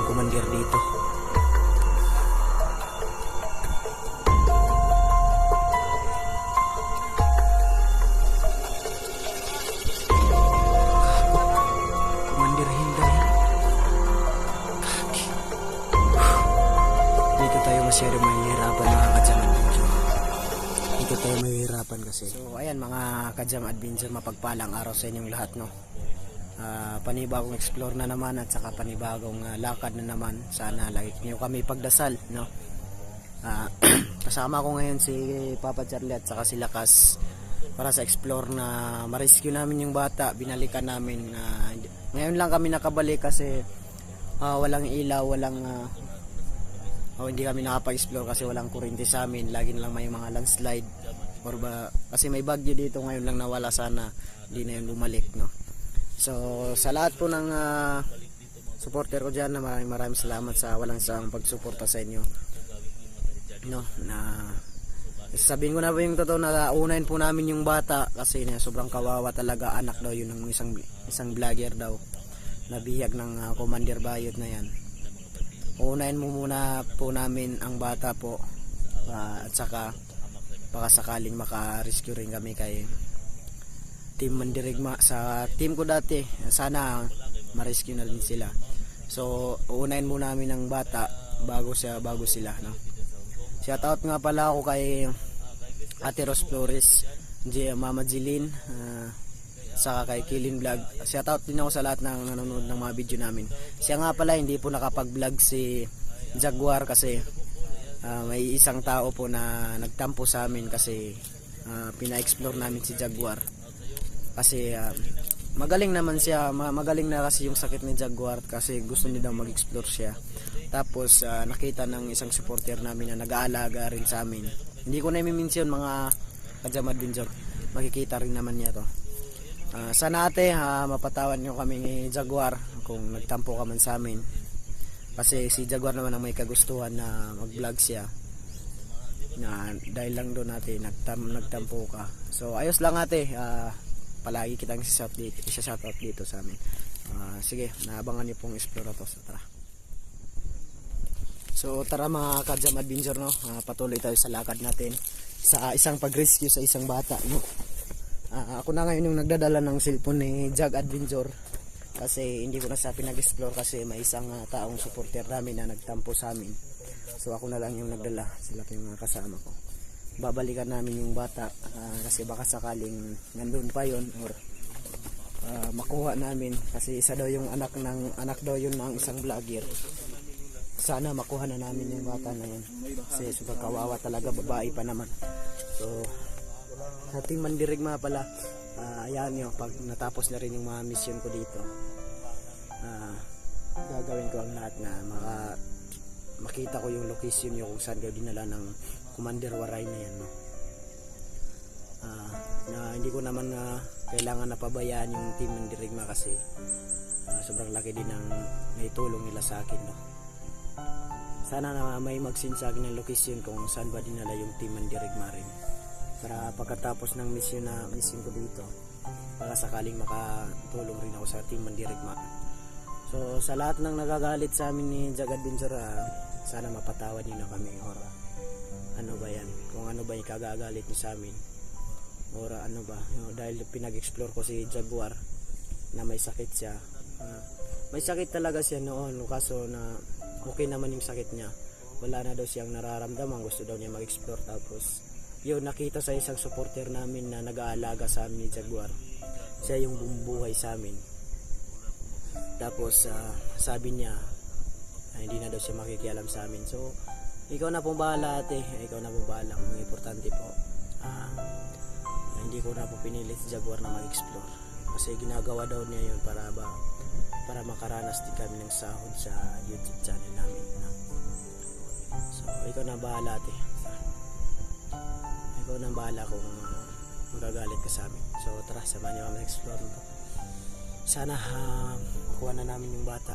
commander dito. Commander Hilda yan. Kaki. Dito tayo masyado mahihirapan mga Kajam Adventure. Dito tayo mahihirapan kasi. So ayan mga Kajam Adventure, mapagpalang araw sa inyong lahat, no. Panibagong explore na naman at saka panibagong lakad na naman. Sana lagi niyo kami pagdasal, no. Kasama ko ngayon si Papa Charlie at saka si Lakas para sa explore na ma-rescue namin yung bata. Binalikan namin. Ngayon lang kami nakabalik kasi walang ilaw, hindi kami nakapag-explore kasi walang kuryente sa amin. Lagi na lang may mga landslide kasi may bagyo dito. Ngayon lang nawala, sana hindi na yun bumalik, no. So sa lahat po ng supporter ko dyan, maraming salamat sa walang sawang pagsuporta sa inyo, no. Sabihin ko na po yung totoo na unahin po namin yung bata kasi sobrang kawawa talaga. Anak daw yun ng isang vlogger daw, nabihag ng Commander Bayot na yan. Unahin mo muna po namin ang bata po, at saka baka sakaling maka-rescue rin kami kay Team Mandirigma. Sa team ko dati, sana ma-rescue na rin sila. So uunahin muna namin ang bata bago sila, no. Shout out nga pala ako kay Ate Ros Flores, Mama Jilin, saka kay Kilin Vlog. Shout out din ako sa lahat ng nanonood ng mga video namin. Siya nga pala hindi po nakapag-vlog si Jaguar kasi may isang tao po na nagtampo sa amin kasi pina-explore namin si Jaguar. Kasi magaling naman siya, magaling na kasi yung sakit ni Jaguar kasi gusto niya daw mag-explore siya. Tapos nakita ng isang supporter namin na nag-aalaga rin sa amin. Hindi ko na i-mention mga Kajam Adventure, makikita rin naman niya to. Sana ate mapatawan niyo kami ni Jaguar kung nagtampo ka man sa amin. Kasi si Jaguar naman ang may kagustuhan na mag-vlog siya. Na dahil lang doon natin nagtampo ka. So ayos lang ate, palagi kitang isa-shoutout dito sa amin. Sige, naabangan niyo pong explore to. So tara mga Kajam Adventure, no. Patuloy tayo sa lakad natin sa isang pag-rescue sa isang bata, no. Ako na ngayon yung nagdadala ng cellphone ni Jag Adventure kasi hindi ko na sa pinag-explore kasi may isang taong supporter namin na nagtampo sa amin. So ako na lang yung nagdala, sila po yung mga kasama ko. Babalikan namin yung bata kasi baka sakaling nandun pa yon or makuha namin kasi isa daw yung anak daw yun ng isang vlogger. Sana makuha na namin yung bata na yun kasi super kawawa talaga, babae pa naman. So sa Team Mandirigma pala, ayan nyo, pag natapos na rin yung mga mission ko dito, gagawin ko ang lahat na makita ko yung location nyo kung saan kayo dinala ng Commander Waray na yan, no. Na hindi ko naman kailangan napabayaan yung Team Mandirigma kasi sobrang laki din ng naitulong nila sa akin, no. Sana na may mag-send sa akin ng location kung saan ba dinala yung Team Mandirigma rin, para pagkatapos ng mission ko dito, para sakaling makatulong rin ako sa Team Mandirigma. So sa lahat ng nagagalit sa amin ni Jag Adventure, sana mapatawad niyo na kami, or ano ba yan, kung ano ba yung kagagalit niyo sa amin, or ano ba, dahil pinag-explore ko si Jaguar na may sakit siya. May sakit talaga siya noon, kaso na okay naman yung sakit niya, wala na daw siyang nararamdaman, gusto daw niya mag-explore. Tapos yun, nakita sa isang supporter namin na nag-aalaga sa amin ni Jaguar, siya yung bumubuhay sa amin. Tapos sabi niya hindi na daw siya makikialam sa amin. So ikaw na po bahala ate, ikaw na po bahala. Ang importante po, hindi ko na po pinilit si Jaguar na mag-explore kasi ginagawa daw niya yun para makaranas din kami ng sahod sa YouTube channel namin, no? So ikaw na bahala ate, ikaw na bahala kung magagalit ka sa amin. So tara, samahan niyo kami mag-explore nito. Sana makuha na namin yung bata.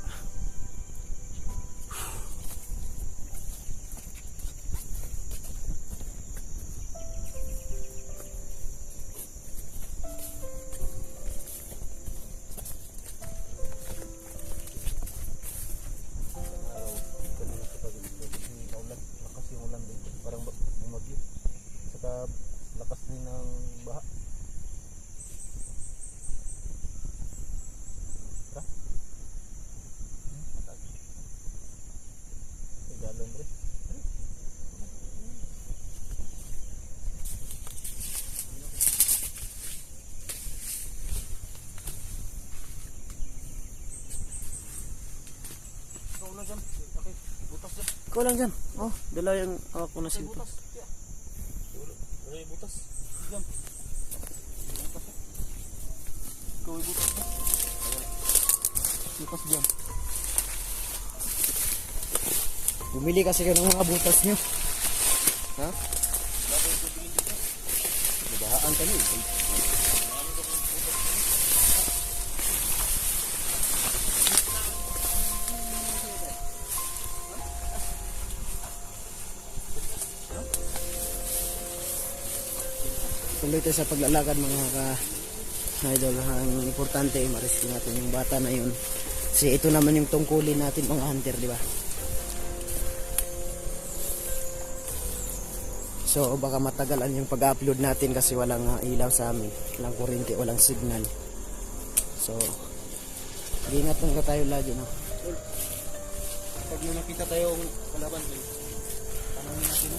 na dyan. Okay, butas dyan. Ikaw lang dyan. Oh, dala yung ako na Ay, cellphone. butas. Wala yung butas. Dyan. Butas. Ikaw yung butas na. Butas dyan. Bumili kasi kayo ng mga butas nyo. Ha? Nabahaan kami. Tuloy tayo sa paglalakad mga ka-idol. Ang importante, ma-rescue natin yung bata na yun. Kasi ito naman yung tungkulin natin mga hunter, di ba? So baka matagalan yung pag-upload natin kasi walang ilaw sa amin, walang kuryente, walang signal. So ingat lang tayo lagi, no? Pag may nakita tayong kalaban, tanongin natin mo.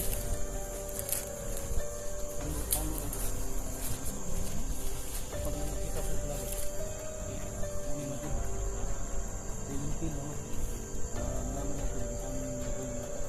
Pag may nakita tayong kalaban, tanongin natin. Silipin naman. Malaman natin kung saan yung nagawin natin.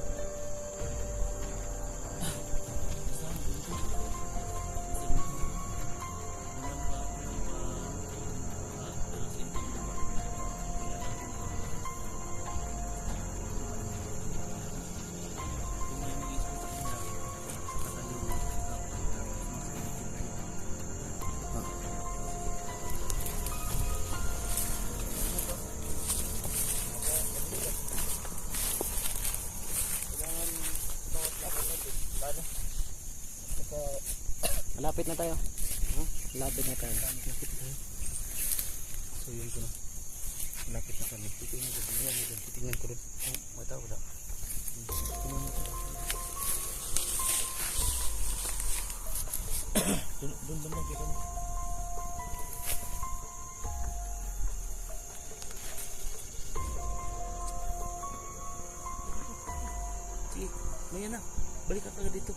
Malapit na tayo. Malapit na tayo. So yun ko na. Malapit na kami. Titingnan ko rin. Titingnan ko rin. Wala. Titingnan mo. Doon lang kita mo. Sige, maya na. Balik ka kagad dito.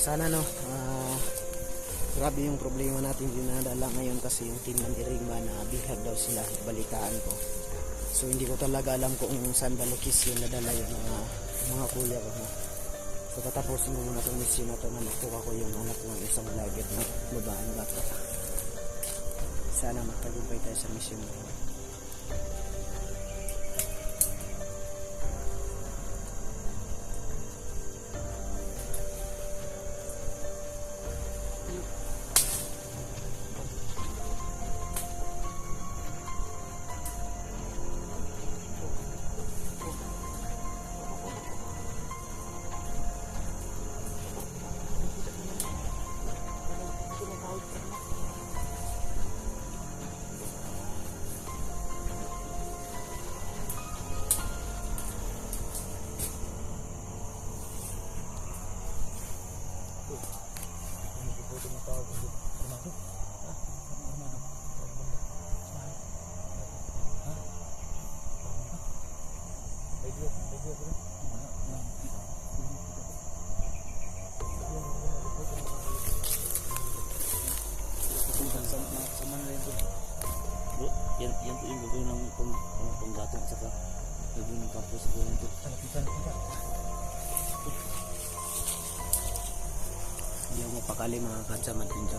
Sana no, grabe yung problema natin dinadala ngayon kasi yung team ng Irimba na bihag daw sila, balitaan ko. So hindi ko talaga alam kung saan ba location nadala yung mga kuya ko. No? So tatapusin mo muna itong mission na ito na makuha ko yung anak ng isang vlogger na babaeng bata. Sana magtagumpay tayo sa mission na ito. Yan po yung gagawin ng panggatong at saka gagawin ng kapos sa gawin ito. Hindi ako mapakali mga kadsaman dito.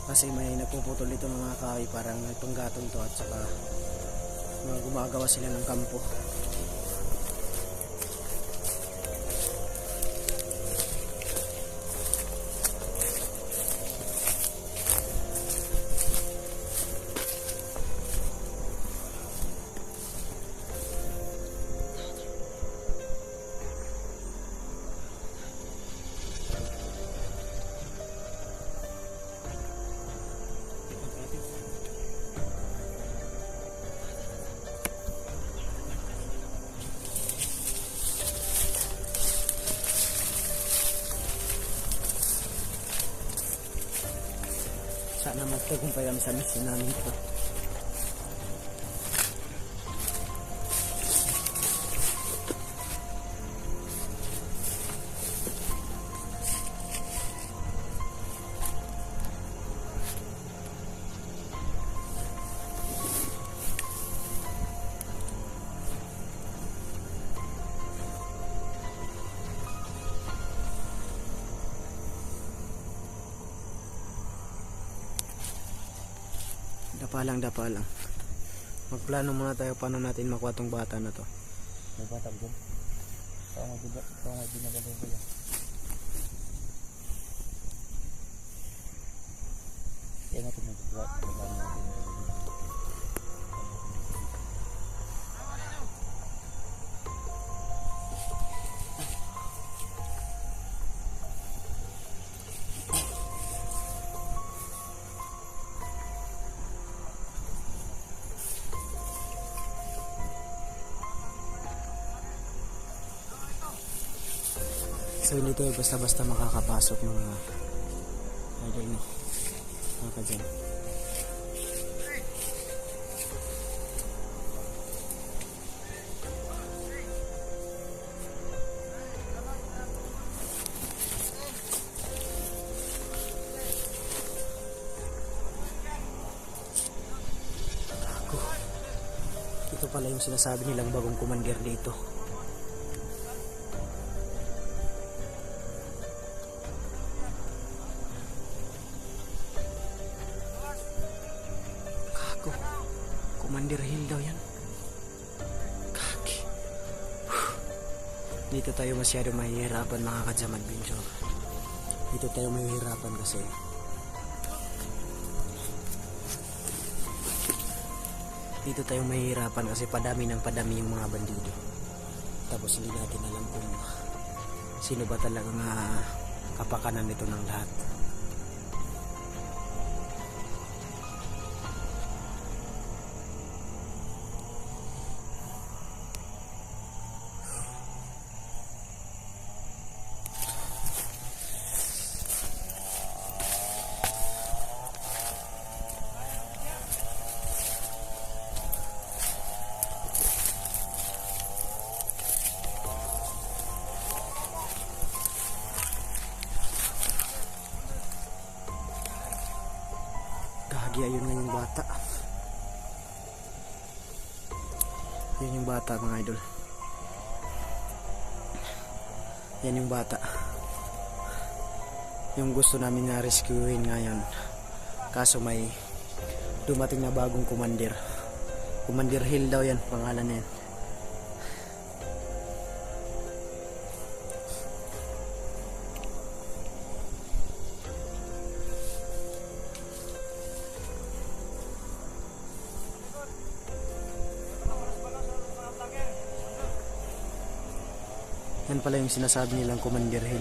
Kasi may nagpuputol dito ng mga kahoy, parang may panggatong to at saka gumagawa sila ng kampo. Sana magtagumpay kami sa mission namin ito. Dapa lang, dapa lang. Magplano muna tayo paano natin makuha tong bata na to. May bata ba dyan? Ikaw nga binabalik ko yan. Kaya natin magagawa natin. So hindi tayo basta-basta makakapasok mga idol mo. Mga kadyan. Ako. Ito pala yung sinasabi nilang bagong commander dito. Commander Hill daw yan. Kaki. Dito tayo masyado mahihirapan mga kadyan adventure. Dito tayo mahihirapan kasi padami ng padami yung mga bandido. Tapos hindi natin alam kung sino ba talagang kapakanan nito ng lahat. Gagi, ayun nga yung bata. Yan yung bata mga idol. Yan yung bata. Yung gusto namin na rescuein ngayon. Kaso may dumating na bagong commander. Commander Hill daw yan, pangalan na yan. Yan pala yung sinasabi nilang Commander Hill.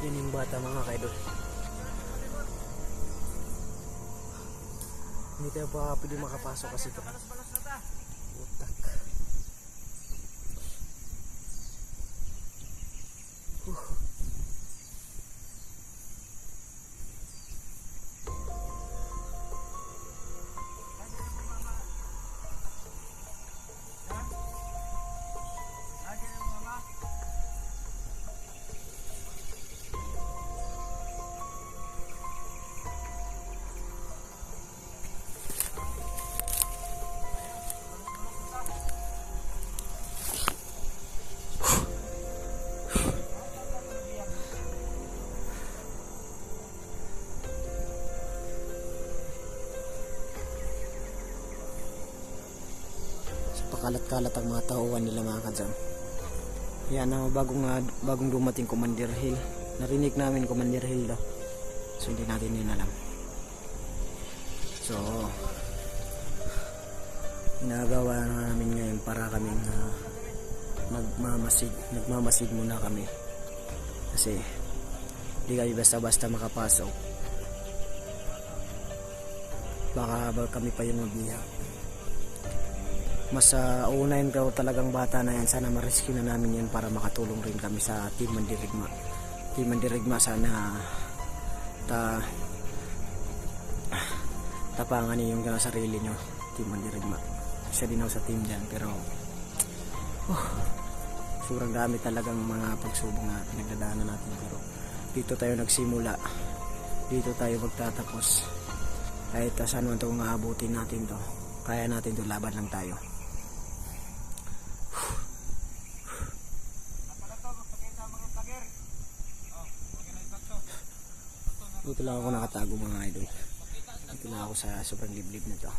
Yan yung bata mga kaidol. Hindi tayo pa pwede makapasok kasi ito. Utak. Kalat-kalat ang mga tauhan nila mga kadzam. Yan ang bagong dumating Commander Hill. Narinig namin Commander Hill daw. So hindi natin yun alam. So ginagawa namin ngayon para kaming nagmamasid muna kami. Kasi hindi kami basta-basta makapasok. Baka kami pa yung mabiyak. mas uunahin ko talagang bata na yan. Sana ma-rescue na namin yan para makatulong rin kami sa Team Mandirigma. Team Mandirigma, sana tapangan niyo yung sarili nyo. Team Mandirigma, isa din ako sa team dyan, pero sobrang dami talagang mga pagsubok na pinagdadaanan natin, pero dito tayo nagsimula, dito tayo magtatapos. Kahit saan man ito kung aabutin natin to, kaya natin to, laban lang tayo. Dito lang ako nakatago mga idol. Dito lang ako sa sobrang liblib na to.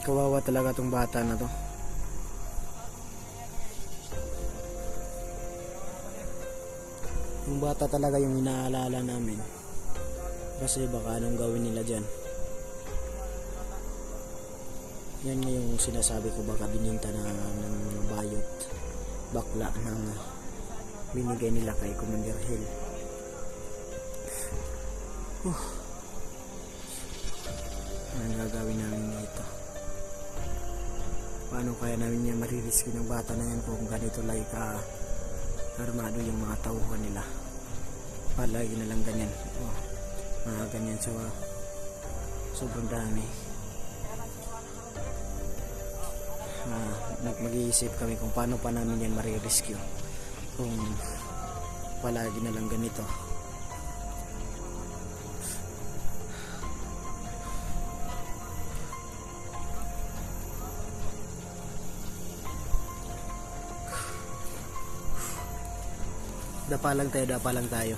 Kawawa talaga tong bata na to. Yung bata talaga yung inaalala namin, kasi baka anong gawin nila dyan. Yan nga yung sinasabi ko, baka bininta na ng bayot, bakla ng binigay nila kay Commander Hill. Anong gagawin namin dito? Paano kaya namin niya marirescue ng bata na yan kung ganito like armado yung mga tauhan nila? Palagi na lang ganyan, mga ganyan. So sobrang dami. Mag-iisip kami kung paano pa namin yan marirescue kung palagi na lang ganito. Dapa lang tayo.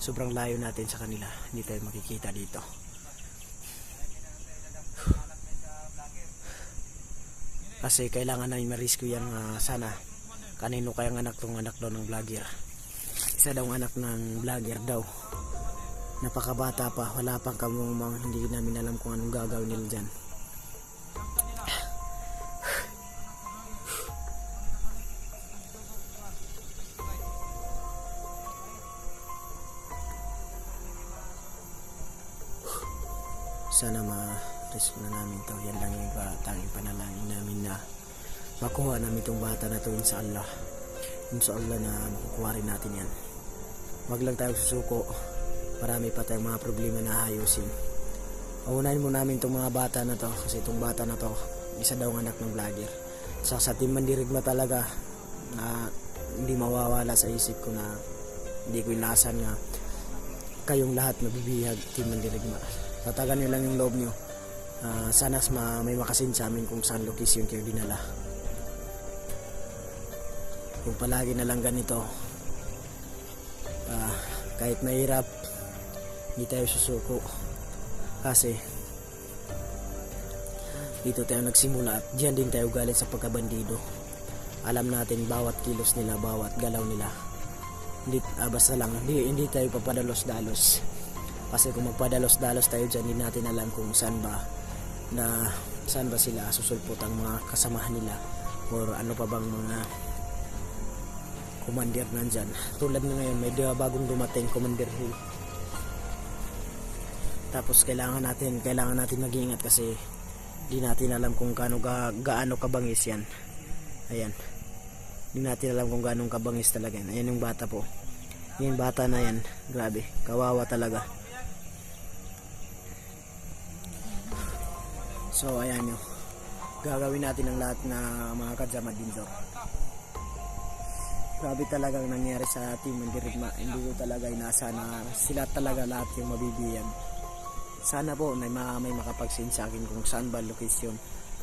Sobrang layo natin sa kanila, hindi tayo makikita dito. Kasi kailangan namin ma-rescue yan. Sana kanino kayang anak tong anak daw ng vlogger. Isa daw anak ng vlogger daw. Napakabata pa, wala pang kamumang, hindi namin alam kung anong gagawin nila dyan. Sana ma-rescue na namin to. Yan lang yung tanging panalangin namin, na makuha namin itong bata na to, sa Allah. Sa Allah na makukuha rin natin yan. Wag lang tayo susuko. Marami pa tayong mga problema na ayusin. Aunahin mo namin itong mga bata na to, kasi itong bata na to, isa daw ang anak ng vlogger. Sa Team Mandirigma talaga, na hindi mawawala sa isip ko, na hindi ko ilasan nga kayong lahat mabibihag Team Mandirigma. Tatagan nyo lang yung loob nyo. Sana may makasin sa amin kung saan location kayo dinala. Kung palagi na lang ganito, kahit mahirap, hindi tayo susuko. Kasi dito tayo nagsimula at diyan din tayo galing sa pagkabandido. Alam natin bawat kilos nila, bawat galaw nila. Basta lang, hindi tayo papadalos-dalos. Kasi kung magpadalos-dalos tayo dyan, hindi natin alam kung saan ba sila susulpot ang mga kasamahan nila, or ano pa bang mga commander nandyan. Tulad na ngayon, may bagong dumating Commander Hill. Tapos kailangan natin mag-iingat, kasi hindi natin alam kung gaano kabangis yan. Ayan, hindi natin alam kung gaano kabangis talaga yan. Ayan yung bata po, yung bata na yan, grabe, kawawa talaga. So ayan nyo, gagawin natin ang lahat na mga kadyama dinzo. Grabe talagang nangyari sa Team Mandirigma. Hindi ko talaga inasa na sila talaga lahat yung mabibigyan. Sana po may makapag-send sa akin kung saan ba location,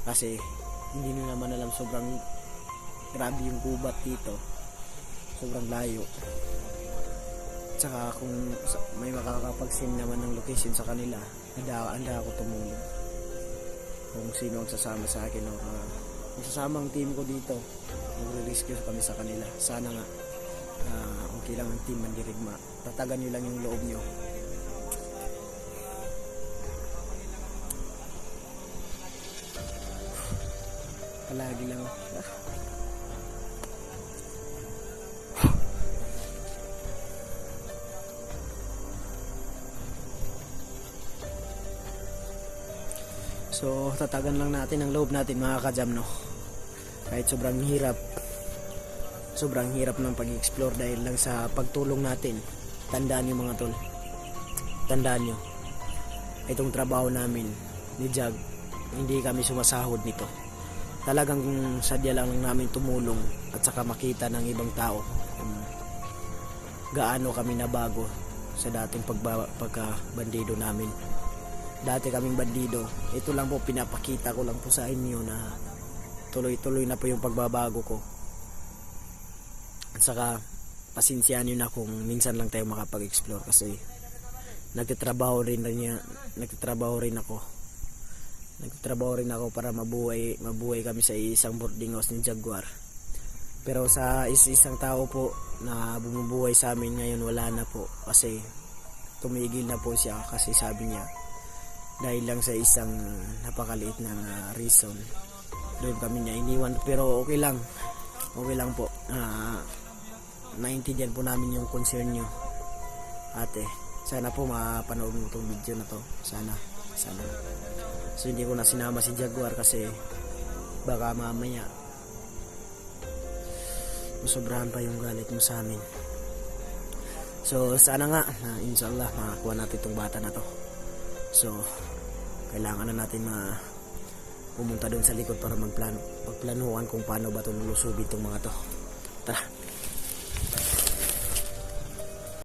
kasi hindi nyo naman alam, sobrang grabe yung gubat dito, sobrang layo. Tsaka kung may makakapag-send naman ng location sa kanila, handa ako tumulong. Kung sino ang sasama sa akin, o sasama ang team ko dito, magre-rescue kami sa kanila. Sana nga okay lang ang team Mandirigma, tatagan nyo lang yung loob nyo. Palagi lang so tatagan lang natin ang loob natin mga kajam, no? Kahit sobrang hirap ng pag-explore dahil lang sa pagtulong natin. Tandaan nyo mga tol, tandaan nyo, itong trabaho namin ni Jag, hindi kami sumasahod nito. Talagang sadya lang namin tumulong at saka makita ng ibang tao kung gaano kami nabago sa dating pagka-bandido namin. Dati kaming bandido, ito lang po, pinapakita ko lang po sa inyo na tuloy-tuloy na po yung pagbabago ko. At saka pasensyahan nyo na kung minsan lang tayo makapag-explore kasi nagtatrabaho rin ako para mabuhay kami sa isang boarding house ni Jaguar. Pero sa isang tao po na bumubuhay sa amin ngayon, wala na po kasi tumigil na po siya kasi sabi niya dahil lang sa isang napakaliit na reason doon kami niya iniwan. Pero okay lang po, naintindihan po namin yung concern nyo, ate. Sana po mapanood mo itong video na to, sana. So hindi ko na sinama si Jaguar kasi baka mamaya masobrahan pa yung galit mo sa amin. So sana nga inshallah makakuha natin itong bata na to. So kailangan na natin pumunta doon sa likod para pagplanuhan kung paano ba ito lulusubin itong mga to. Tara.